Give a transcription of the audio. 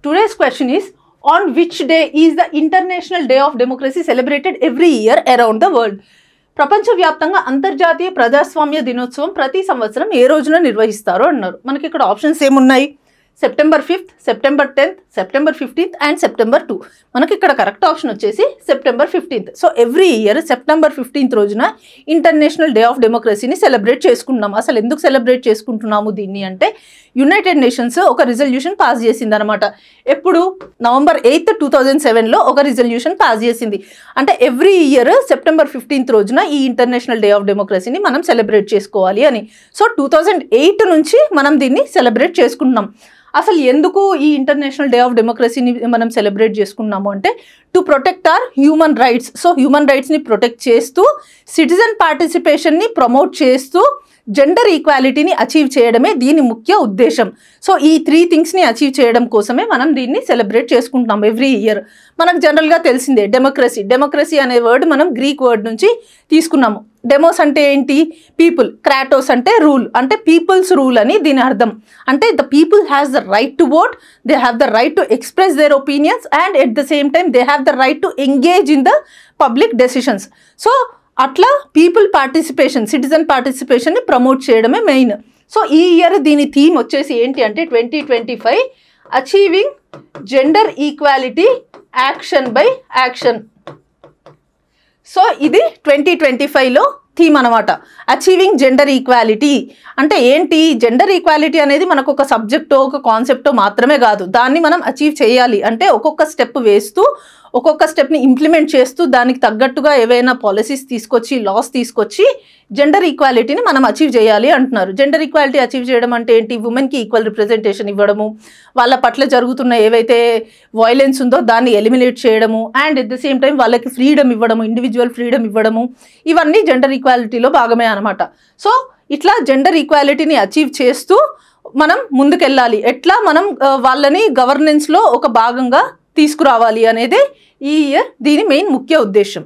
Today's question is, on which day is the International Day of Democracy celebrated every year around the world? ప్రపంచవ్యాప్తంగా అంతర్జాతీయ ప్రజాస్వామ్య దినోత్సవం ప్రతి సంవత్సరం ఏ రోజున నిర్వహిస్తారో అన్నారు. మనకి ఇక్కడ ఆప్షన్స్ ఏమున్నాయి? September 5th, September 10th, September 15th and September 2. మనకి ఇక్కడ కరెక్ట్ ఆప్షన్ వచ్చేసి September 15th. So every year September 15th రోజున ఇంటర్నేషనల్ డే ఆఫ్ డెమోక్రసీని సెలబ్రేట్ చేసుకుంటున్నాం. అసలు ఎందుకు సెలబ్రేట్ చేసుకుంటున్నాము దీన్ని అంటే, యునైటెడ్ నేషన్స్ ఒక రిజల్యూషన్ పాస్ చేసింది అనమాట. ఎప్పుడు? November 8th, 2007లో ఒక రిజల్యూషన్ పాస్ చేసింది. అంటే ఎవ్రీ ఇయర్ September 15th రోజున ఈ ఇంటర్నేషనల్ డే ఆఫ్ డెమోక్రసీని మనం సెలబ్రేట్ చేసుకోవాలి అని. సో 2008 నుంచి మనం దీన్ని సెలబ్రేట్ చేసుకుంటున్నాం. అసలు ఎందుకు ఈ ఇంటర్నేషనల్ డే ఆఫ్ డెమోక్రసీని మనం సెలబ్రేట్ చేసుకున్నాము అంటే, to protect our human rights. So human రైట్స్ని ప్రొటెక్ట్ చేస్తూ, సిటిజన్ పార్టిసిపేషన్ని ప్రమోట్ చేస్తూ, జెండర్ ఈక్వాలిటీని అచీవ్ చేయడమే దీని ముఖ్య ఉద్దేశం. సో ఈ 3 థింగ్స్ని అచీవ్ చేయడం కోసమే మనం దీన్ని సెలబ్రేట్ చేసుకుంటున్నాం ఎవ్రీ ఇయర్. మనకు జనరల్గా తెలిసిందే డెమోక్రసీ. డెమోక్రసీ అనే వర్డ్ మనం గ్రీక్ వర్డ్ నుంచి తీసుకున్నాము. డెమోస్ అంటే ఏంటి? పీపుల్. క్రాటోస్ అంటే రూల్, అంటే పీపుల్స్ రూల్ అని దీని అర్థం. అంటే the people has the right to vote, they have the right to express there opinions and at the same time they have the right to engage in the public decisions. So అట్లా people participation, citizen పార్టిసిపేషన్ని promote చేయడమే main. So ఈ year దీని theme వచ్చేసి ఏంటి అంటే 2025 achieving gender equality action by action. So ఇది 2025లో theme అనమాట. అచీవింగ్ జెండర్ ఈక్వాలిటీ అంటే ఏంటి? జెండర్ ఈక్వాలిటీ అనేది మనకు ఒక సబ్జెక్టో ఒక కాన్సెప్టో మాత్రమే కాదు. దాన్ని మనం అచీవ్ చేయాలి అంటే ఒక్కొక్క స్టెప్ వేస్తూ, ఒక్కొక్క స్టెప్ని ఇంప్లిమెంట్ చేస్తూ, దానికి తగ్గట్టుగా ఏవైనా పాలసీస్ తీసుకొచ్చి, లాస్ తీసుకొచ్చి జెండర్ ఈక్వాలిటీని మనం అచీవ్ చేయాలి అంటున్నారు. జెండర్ ఈక్వాలిటీ అచీవ్ చేయడం అంటే ఏంటి? ఉమెన్కి ఈక్వల్ రిప్రజెంటేషన్ ఇవ్వడము, వాళ్ళ పట్ల జరుగుతున్న ఏవైతే వైలెన్స్ ఉందో దాన్ని ఎలిమినేట్ చేయడము, and at the same time వాళ్ళకి ఫ్రీడమ్ ఇవ్వడము, ఇండివిజువల్ ఫ్రీడమ్ ఇవ్వడము, ఇవన్నీ జెండర్ ఈక్వాలిటీలో భాగమే అనమాట. సో ఇట్లా జెండర్ ఈక్వాలిటీని అచీవ్ చేస్తూ మనం ముందుకెళ్ళాలి. ఎట్లా మనం వాళ్ళని గవర్నెన్స్లో ఒక భాగంగా తీసుకురావాలి అనేది ఈ ఇయర్ దీని మెయిన్ ముఖ్య ఉద్దేశం.